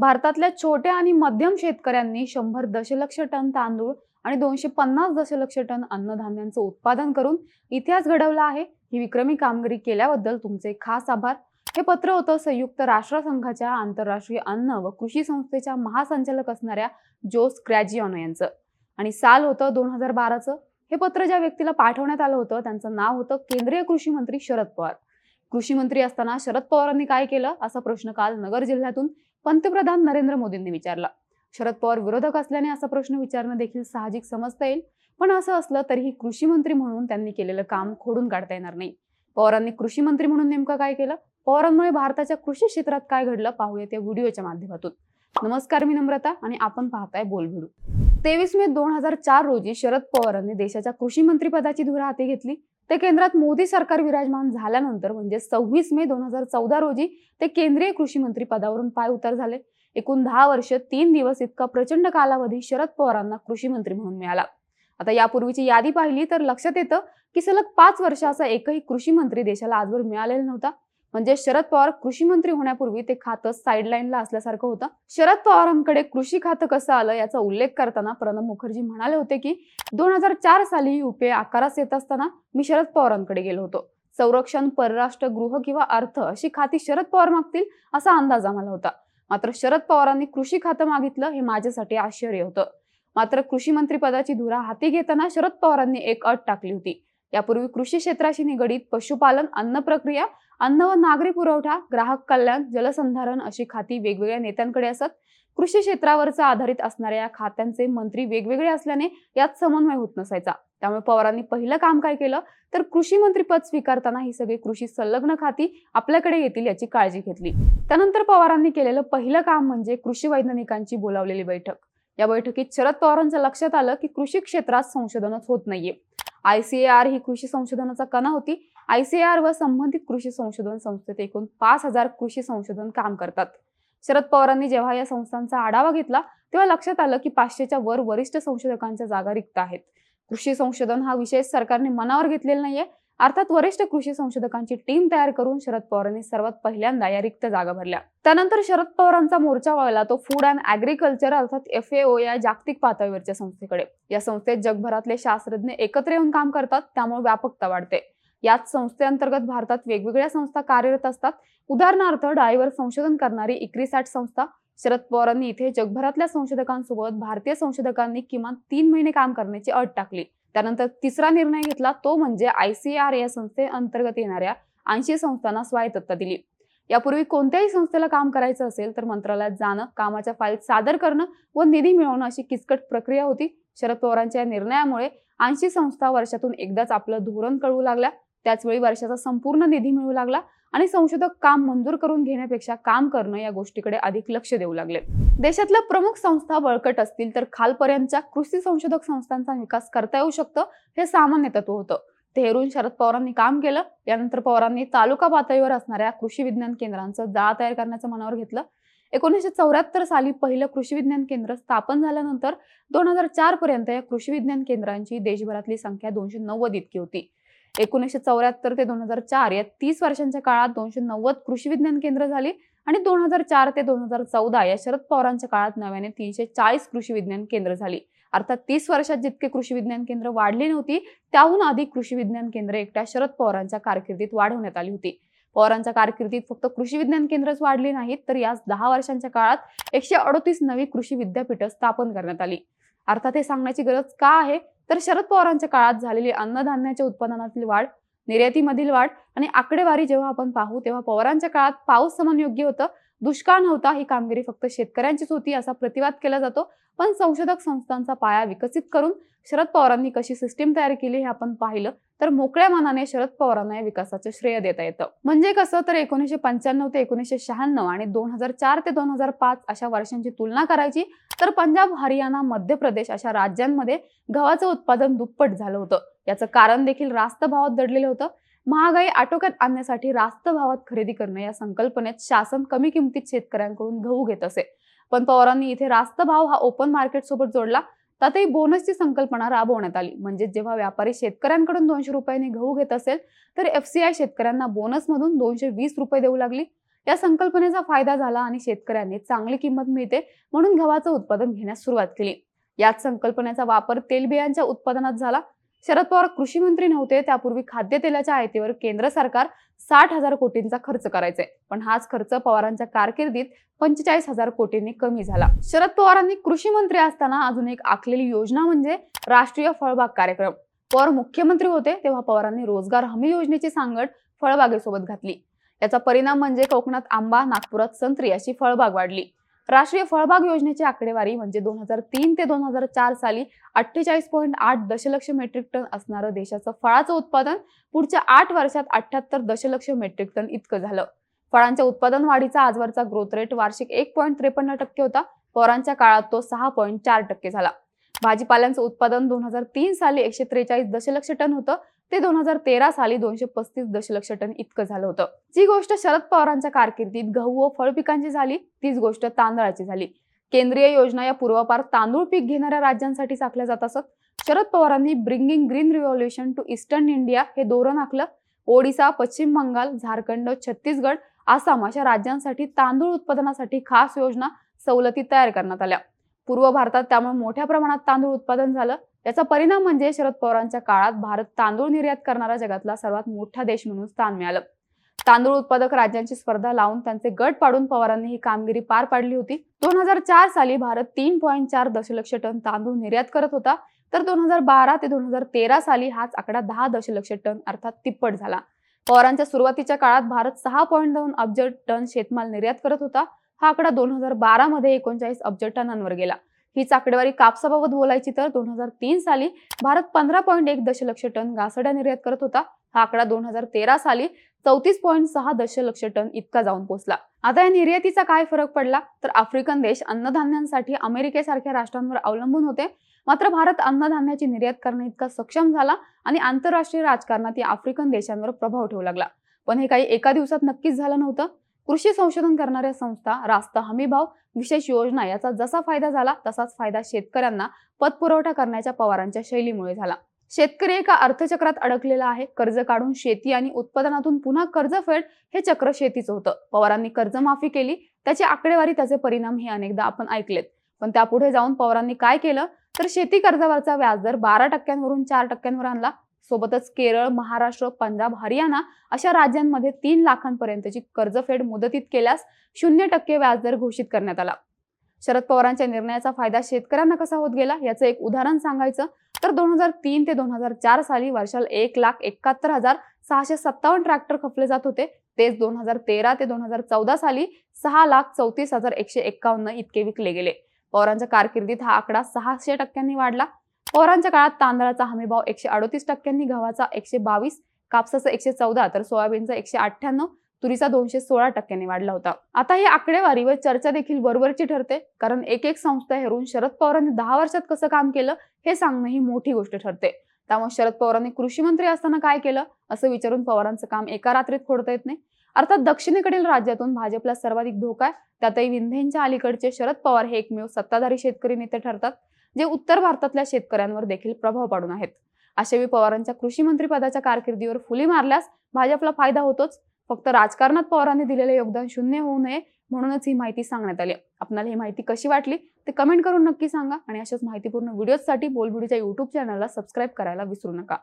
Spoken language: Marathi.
भारतातल्या छोट्या आणि मध्यम शेतकऱ्यांनी 100 दशलक्ष टन तांदूळ आणि 250 दशलक्ष टन अन्नधान्यांचं उत्पादन करून इतिहास घडवला आहे. ही विक्रमी कामगिरी केल्याबद्दल तुमचे खास आभार. हे पत्र होतं संयुक्त राष्ट्रसंघाच्या आंतरराष्ट्रीय अन्न व कृषी संस्थेच्या महासंचालक असणाऱ्या जोस ग्रॅजियानो यांचं आणि साल होतं 2012चं. हे पत्र ज्या व्यक्तीला पाठवण्यात आलं होतं त्यांचं नाव होतं केंद्रीय कृषी मंत्री शरद पवार. कृषी मंत्री असताना शरद पवारांनी काय केलं असा प्रश्न काल नगर जिल्ह्यातून पंतप्रधान नरेंद्र मोदींनी विचारला. शरद पवार विरोधक असल्याने असा प्रश्न विचारणं देखील साहजिक समजता येईल, पण असं असलं तरीही कृषी मंत्री म्हणून त्यांनी केलेलं काम खोडून काढता येणार नाही. पवारांनी कृषी मंत्री म्हणून नेमकं काय केलं, पवारांमुळे भारताच्या कृषी क्षेत्रात काय घडलं, पाहूया या व्हिडिओच्या माध्यमातून. नमस्कार, मी नम्रता आणि आपण पाहताय बोलभिडू. 23 मे 2004 रोजी शरद पवारांनी देशाच्या कृषी मंत्री पदाची धुरा हाती घेतली. ते केंद्रात मोदी सरकार विराजमान झाल्यानंतर म्हणजे 26 मे 2014 रोजी ते केंद्रीय कृषी मंत्री पदावरून पायउतार झाले. एकूण 10 वर्ष 3 दिवस इतका प्रचंड कालावधी शरद पवारांना कृषी मंत्री म्हणून मिळाला. आता यापूर्वीची यादी पाहिली तर लक्षात येतं की सलग 5 वर्ष असा एकही कृषी मंत्री देशाला आजवर मिळालेला नव्हता. म्हणजे शरद पवार कृषी मंत्री होण्यापूर्वी ते खातं साईडलाईनला असल्यासारखं होतं. शरद पवारांकडे कृषी खातं कसं आलं याचा उल्लेख करताना प्रणब मुखर्जी म्हणाले होते की 2004 साली युपीए आकारास येत असताना मी शरद पवारांकडे गेलो होतो. संरक्षण, परराष्ट्र, गृह किंवा अर्थ अशी खाती शरद पवार मागतील असा अंदाज आम्हाला होता. मात्र शरद पवारांनी कृषी खातं मागितलं हे माझ्यासाठी आश्चर्य होतं. मात्र कृषी मंत्री पदाची धुरा हाती घेताना शरद पवारांनी एक अट टाकली होती. यापूर्वी कृषी क्षेत्राशी निगडीत पशुपालन, अन्न प्रक्रिया, अन्न व नागरी पुरवठा, ग्राहक कल्याण, जलसंधारण अशी खाती वेगवेगळ्या नेत्यांकडे असत. कृषी क्षेत्रावरचा आधारित असणाऱ्या या खात्यांचे मंत्री वेगवेगळे असल्याने यात समन्वय होत नसायचा. त्यामुळे पवारांनी पहिलं काम काय केलं तर कृषी मंत्री पद स्वीकारताना ही सगळी कृषी संलग्न खाती आपल्याकडे येतील याची काळजी घेतली. त्यानंतर पवारांनी केलेलं पहिलं काम म्हणजे कृषी वैज्ञानिकांची बोलावलेली बैठक. या बैठकीत शरद पवारांच्या लक्षात आलं की कृषी क्षेत्रात संशोधनच होत नाहीये. ICAR ही कृषी संशोधनाचा कणा होती. ICAR व संबंधित कृषी संशोधन संस्थेत एकूण 5000 कृषी संशोधन काम करतात. शरद पवारांनी जेव्हा या संस्थांचा आढावा घेतला तेव्हा लक्षात आलं की 500च्या वर वरिष्ठ संशोधकांच्या जागा रिक्त आहेत. कृषी संशोधन हा विषय सरकारने मनावर घेतलेला नाहीये. अर्थात वरिष्ठ कृषी संशोधकांची टीम तयार करून शरद पवारांनी सर्वात पहिल्यांदा या रिक्त जागा भरल्या. त्यानंतर शरद पवारांचा मोर्चा वळला तो फूड अँड ॲग्रिकल्चर अर्थात FAO या जागतिक पातळीवरच्या संस्थेकडे. या संस्थेत जगभरातले शास्त्रज्ञ एकत्र येऊन काम करतात, त्यामुळे व्यापकता वाढते. याच संस्थेअंतर्गत भारतात वेगवेगळ्या संस्था कार्यरत असतात. उदाहरणार्थ डाळीवर संशोधन करणारी ICRISAT संस्था. शरद पवारांनी इथे जगभरातल्या संशोधकांसोबत भारतीय संशोधकांनी किमान 3 महिने काम करण्याची अट टाकली. त्यानंतर तिसरा निर्णय घेतला तो म्हणजे ICAR या संस्थेअंतर्गत येणाऱ्या 80 संस्थांना स्वायत्तता दिली. यापूर्वी कोणत्याही संस्थेला काम करायचं असेल तर मंत्रालयात जाणं, कामाच्या फाईल सादर करणं व निधी मिळवणं अशी किचकट प्रक्रिया होती. शरद पवारांच्या निर्णयामुळे 80 संस्था वर्षातून एकदाच आपलं धोरण कळवू लागल्या. त्याचवेळी वर्षाचा संपूर्ण निधी मिळू लागला आणि संशोधक काम मंजूर करून घेण्यापेक्षा काम करणं या गोष्टीकडे अधिक लक्ष देऊ लागले. देशातल्या प्रमुख संस्था बळकट असतील तर खालपर्यंतच्या कृषी संशोधक संस्थांचा विकास करता येऊ शकतं हे सामान्य तत्व होतं. ते हेरून शरद पवारांनी काम केलं. यानंतर पवारांनी तालुका पातळीवर असणाऱ्या कृषी विज्ञान केंद्रांचं जाळं तयार करण्याचं मनावर घेतलं. 1974 साली पहिलं कृषी विज्ञान केंद्र स्थापन झाल्यानंतर 2004 पर्यंत या कृषी विज्ञान केंद्रांची देशभरातली संख्या 290 इतकी होती. 1974 ते 2004 या 30 वर्षांच्या काळात 290 कृषी विज्ञान केंद्र झाली आणि 2004 ते 2014 या शरद पवारांच्या काळात नव्याने 340 कृषी विज्ञान केंद्र झाली. अर्थात 30 वर्षात जितके कृषी विज्ञान केंद्र वाढली नव्हती त्याहून अधिक कृषी विज्ञान केंद्र एकट्या शरद पवारांच्या कारकिर्दीत वाढवण्यात आली होती. पवारांच्या कारकिर्दीत फक्त कृषी विज्ञान केंद्रच वाढली नाहीत तर याच 10 वर्षांच्या काळात 138 नवी कृषी विद्यापीठं स्थापन करण्यात आली. अर्थात हे सांगण्याची गरज का आहे तर शरद पवारांच्या काळात झालेली अन्नधान्याच्या उत्पादनातील वाढ, निर्यातीमधील वाढ आणि आकडेवारी जेव्हा आपण पाहू तेव्हा पवारांच्या काळात पाऊस समान योग्य होतं, दुष्काळ नव्हता. ही कामगिरी फक्त शेतकऱ्यांचीच होती असा प्रतिवाद केला जातो. पण संशोधक संस्थांचा पाया विकसित करून शरद पवारांनी कशी सिस्टीम तयार केली हे आपण पाहिलं तर मोकळ्या मनाने शरद पवारांना या विकासाचे श्रेय देता येतं. म्हणजे कसं तर 1995 ते 1996 आणि 2004 ते 2005 अशा वर्षांची तुलना करायची तर पंजाब, हरियाणा, मध्य प्रदेश अशा राज्यांमध्ये गव्हाचं उत्पादन दुप्पट झालं होतं. याचं कारण देखील रास्त भावात दडलेलं होतं. महागाई आटोक्यात आणण्यासाठी रास्त भावात खरेदी करणं या संकल्पनेत शासन कमी किमतीत शेतकऱ्यांकडून गहू घेत असे. पण पवारांनी इथे रास्त भाव हा ओपन मार्केट सोबत जोडला. त्यातही बोनसची संकल्पना राबवण्यात आली. म्हणजे जेव्हा व्यापारी शेतकऱ्यांकडून 200 रुपयांनी गहू घेत असेल तर FCI शेतकऱ्यांना बोनसमधून 220 रुपये देऊ लागली. या संकल्पनेचा फायदा झाला आणि शेतकऱ्यांनी चांगली किंमत मिळते म्हणून गव्हाचं उत्पादन घेण्यास सुरुवात केली. याच संकल्पनेचा वापर तेलबियांच्या उत्पादनात झाला. शरद पवार कृषी मंत्री नव्हते त्यापूर्वी खाद्यतेलाच्या आयातीवर केंद्र सरकार 60,000 कोटींचा खर्च करायचे, पण हाच खर्च पवारांच्या कारकिर्दीत 45,000 कोटींनी कमी झाला. शरद पवारांनी कृषी मंत्री असताना अजून एक आखलेली योजना म्हणजे राष्ट्रीय फळबाग कार्यक्रम. पवार मुख्यमंत्री होते तेव्हा पवारांनी रोजगार हमी योजनेची सांगड फळबागेसोबत घातली. याचा परिणाम म्हणजे कोकणात आंबा, नागपुरात संत्री अशी फळबाग वाढली. राष्ट्रीय फळबाग योजनेची आकडेवारी म्हणजे 2003 ते 2004 साली 48.8 दशलक्ष मेट्रिक टन असणारं देशाचं फळाचं उत्पादन पुढच्या 8 वर्षात 78 दशलक्ष मेट्रिक टन इतकं झालं. फळांच्या उत्पादन वाढीचा आजवरचा ग्रोथ रेट वार्षिक 1.53% होता. पवारांच्या काळात तो 6.4% झाला. भाजीपाल्यांचं उत्पादन 2003 साली 143 दशलक्ष टन होतं ते 2013 साली 235 दशलक्ष टन इतकं झालं होतं. जी गोष्ट शरद पवारांच्या कारकिर्दीत गहू व फळ पिकांची झाली तीच गोष्ट तांदळाची झाली. केंद्रीय योजना या पूर्वापार तांदूळ पीक घेणाऱ्या राज्यांसाठी आखल्या जात असत. शरद पवारांनी bringing green revolution to eastern India हे धोरण आखलं. ओडिसा, पश्चिम बंगाल, झारखंड, छत्तीसगड, आसाम अशा राज्यांसाठी तांदूळ उत्पादनासाठी खास योजना, सवलती तयार करण्यात आल्या. पूर्व भारतात त्यामुळे मोठ्या प्रमाणात तांदूळ उत्पादन झालं. याचा परिणाम म्हणजे शरद पवारांच्या काळात भारत तांदूळ निर्यात करणारा जगातला सर्वात मोठा देश म्हणून स्थान मिळालं. तांदूळ उत्पादक राज्यांची स्पर्धा लावून त्यांचे गट पाडून पवारांनी ही कामगिरी पार पाडली होती. 2004 साली भारत 3.4 दशलक्ष टन तांदूळ निर्यात करत होता, तर 2012 ते 2013 साली हाच आकडा 10 दशलक्ष टन अर्थात तिप्पट झाला. पवारांच्या सुरुवातीच्या काळात भारत 6.2 अब्ज टन शेतमाल निर्यात करत होता. हा आकडा 2012 मध्ये 39 अब्ज टनांवर गेला. हीच आकडेवारी कापसाबाबत बोलायची तर 2003 साली भारत 15.1 दशलक्ष टन गासड्या निर्यात करत होता. हा आकडा 2013 साली 34.6 दशलक्ष टन इतका जाऊन पोहोचला. आता या निर्यातीचा काय फरक पडला तर आफ्रिकन देश अन्नधान्यांसाठी अमेरिकेसारख्या राष्ट्रांवर अवलंबून होते, मात्र भारत अन्नधान्याची निर्यात करणे इतका सक्षम झाला आणि आंतरराष्ट्रीय राजकारणात या आफ्रिकन देशांवर प्रभाव ठेवू लागला. पण हे काही एका दिवसात नक्कीच झालं नव्हतं. कृषी संशोधन करणाऱ्या संस्था, रास्त हमीभाव, विशेष योजना याचा जसा फायदा झाला तसाच फायदा शेतकऱ्यांना पतपुरवठा करण्याच्या पवारांच्या शैलीमुळे झाला. शेतकरी एका अर्थचक्रात अडकलेला आहे. कर्ज काढून शेती आणि उत्पादनातून पुन्हा कर्जफेड हे चक्र शेतीचं होतं. पवारांनी कर्जमाफी केली, त्याची आकडेवारी, त्याचे परिणाम हे अनेकदा आपण ऐकलेत. पण त्यापुढे जाऊन पवारांनी काय केलं तर शेती कर्जावरचा व्याजदर 12% 4% आणला. सोबतच केरळ, महाराष्ट्र, पंजाब, हरियाणा अशा राज्यांमध्ये 3 लाखांपर्यंतची कर्जफेड मुदतीत केल्यास 0% व्याजदर घोषित करण्यात आला. शरद पवारांच्या निर्णयाचा फायदा शेतकऱ्यांना कसा होत गेला याचं एक उदाहरण सांगायचं तर 2003 ते 2004 साली वर्षाला 1,71,657 ट्रॅक्टर खपले जात होते. तेच 2013 ते 2014 साली 6,34,151 इतके विकले गेले. पवारांच्या कारकिर्दीत हा आकडा 600% वाढला. पवारांच्या काळात तांदळाचा हमीभाव 138%, गव्हाचा 122%, कापसाचा 114% तर सोयाबीनचा 198%, तुरीचा 216% वाढला होता. आता ही आकडेवारी व चर्चा देखील बरोबरची ठरते, कारण एक संस्था हेरून शरद पवारांनी 10 वर्षात कसं काम केलं हे सांगणं ही मोठी गोष्ट ठरते. त्यामुळे शरद पवारांनी कृषी मंत्री असताना काय केलं असं विचारून पवारांचं काम एका रात्रीत खोडता येत नाही. अर्थात दक्षिणेकडील राज्यातून भाजपला सर्वाधिक धोका आहे. त्यातही विंध्येंच्या अलीकडचे शरद पवार हे एकमेव सत्ताधारी शेतकरी नेते ठरतात जे उत्तर भारतातल्या शेतकऱ्यांवर देखील प्रभाव पाडून आहेत. अशावेळी पवारांच्या कृषी मंत्री पदाच्या कारकिर्दीवर फुली मारल्यास भाजपला फायदा होतोच. फक्त राजकारणात पवारांनी दिलेले योगदान शून्य होऊ नये म्हणूनच ही माहिती सांगण्यात आली. आपल्याला ही माहिती कशी वाटली ते कमेंट करून नक्की सांगा आणि अशाच माहितीपूर्ण व्हिडिओसाठी बोलबिडीच्या YouTube चॅनलला सबस्क्राईब करायला विसरू नका.